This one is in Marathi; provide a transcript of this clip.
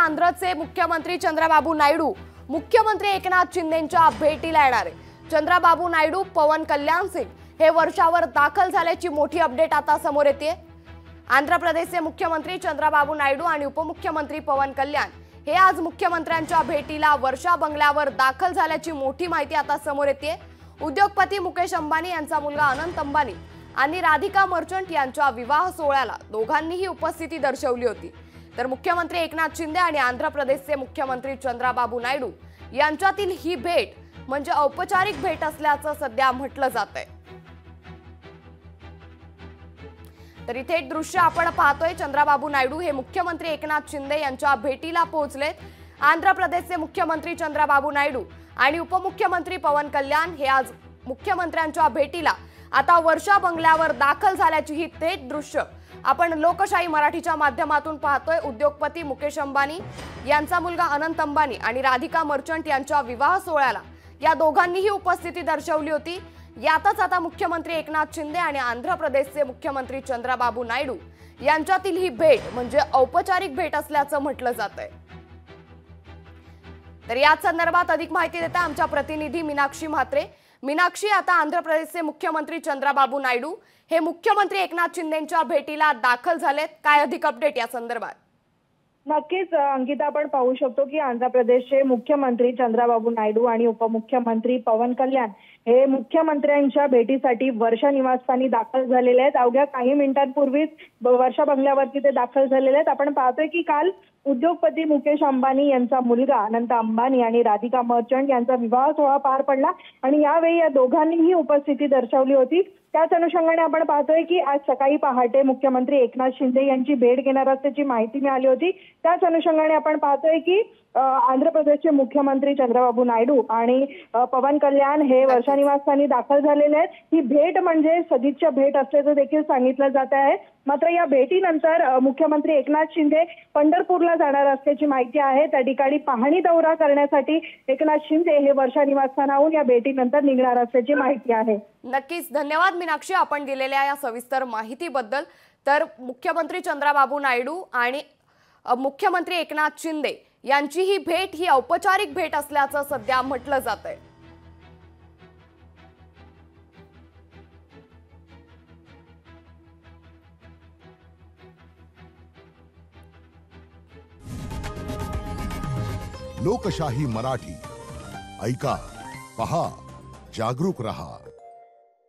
आंध्रचे मुख्यमंत्री चंद्रबाबू नायडू मुख्यमंत्री एकनाथ शिंदेंच्या भेटीला येणार आहे। चंद्रबाबू नायडू, पवन कल्याण सिंग हे वर्षावर दाखल झाल्याची मोठी अपडेट आता समोर येते। आंध्र प्रदेशचे मुख्यमंत्री चंद्रबाबू नायडू आणि उपमुख्यमंत्री पवन कल्याण हे आज मुख्यमंत्र्यांच्या भेटीला वर्षा बंगल्यावर दाखल झाल्याची मोठी माहिती आता समोर येते। उद्योगपती मुकेश अंबानी यांचा मुलगा अनंत अंबानी आणि राधिका मर्चंट यांच्या विवाह सोहळ्याला दोघांनीही उपस्थिती दर्शवली होती। तर मुख्यमंत्री एकनाथ शिंदे आणि आंध्र प्रदेशचे मुख्यमंत्री चंद्रबाबू नायडू यांच्यातील ही भेट म्हणजे औपचारिक भेट असल्याचं सध्या म्हटलं जातंय। तर इथे एक दृश्य आपण पाहतोय, चंद्रबाबू नायडू हे मुख्यमंत्री एकनाथ शिंदे यांच्या भेटीला पोहोचलेत। आंध्र प्रदेशचे मुख्यमंत्री चंद्रबाबू नायडू आणि उपमुख्यमंत्री पवन कल्याण हे आज मुख्यमंत्र्यांच्या भेटीला आता वर्षा बंगल्यावर दाखल झाल्याची ही थेट दृश्य आपण लोकशाही मराठीच्या माध्यमातून पाहतोय। उद्योगपती मुकेश अंबानी यांचा मुलगा अनंत अंबानी आणि राधिका मर्चंट यांच्या विवाह सोहळ्याला या दोघांनीही उपस्थिती दर्शवली होती। यातच आता मुख्यमंत्री एकनाथ शिंदे आणि आंध्र प्रदेशचे मुख्यमंत्री चंद्रबाबू नायडू यांच्यातील ही भेट म्हणजे औपचारिक भेट असल्याचं म्हटलं जातंय। तर याच संदर्भात अधिक माहिती देता आमच्या प्रतिनिधी मीनाक्षी म्हात्रे। मीनाक्षी, आता आंध्र प्रदेशचे मुख्यमंत्री चंद्रबाबू नायडू हे मुख्यमंत्री एकनाथ शिंदेंच्या भेटीला दाखल झालेत, काय अधिक अपडेट या संदर्भात? नक्कीच अंकिता, आपण पाहू शकतो की आंध्र प्रदेशचे मुख्यमंत्री चंद्रबाबू नायडू आणि उपमुख्यमंत्री पवन कल्याण हे मुख्यमंत्र्यांच्या भेटीसाठी वर्षा निवासस्थानी दाखल झालेले आहेत। अवघ्या काही मिनिटांपूर्वीच वर्षा बंगल्यावरती ते दाखल झालेले आहेत। आपण पाहतोय की काल उद्योगपती मुकेश अंबानी यांचा मुलगा अनंत अंबानी आणि राधिका मर्चंट यांचा विवाह सोहळा पार पडला आणि यावेळी या दोघांनीही उपस्थिती दर्शवली होती। त्याच अनुषंगाने आपण पाहतोय की आज सकाळी पहाटे मुख्यमंत्री एकनाथ शिंदे यांची भेट घेणार असल्याची माहिती मिळाली होती। त्याच अनुषंगाने आपण पाहतोय की आंध्र प्रदेशचे मुख्यमंत्री चंद्रबाबू नायडू आणि पवन कल्याण हे वर्षा निवासस्थानी दाखल झालेले आहेत। ही भेट म्हणजे सदिच्छा भेट असल्याचं देखील सांगितलं जात आहे। मात्र या भेटीनंतर मुख्यमंत्री एकनाथ शिंदे पंढरपूरला जाणार असल्याची माहिती आहे। त्या ठिकाणी पाहणी दौरा करण्यासाठी एकनाथ शिंदे हे वर्षा निवासस्थानाहून या भेटीनंतर निघणार असल्याची माहिती आहे। नक्कीच, धन्यवाद मीनाक्षी आपण दिलेल्या या सविस्तर माहितीबद्दल। तर मुख्यमंत्री चंद्रबाबू नायडू आणि मुख्यमंत्री एकनाथ शिंदे यांची ही भेट ही औपचारिक भेट असल्याचं सध्या म्हटलं जातंय। लोकशाही मराठी ऐका, पहा, जागरूक रहा।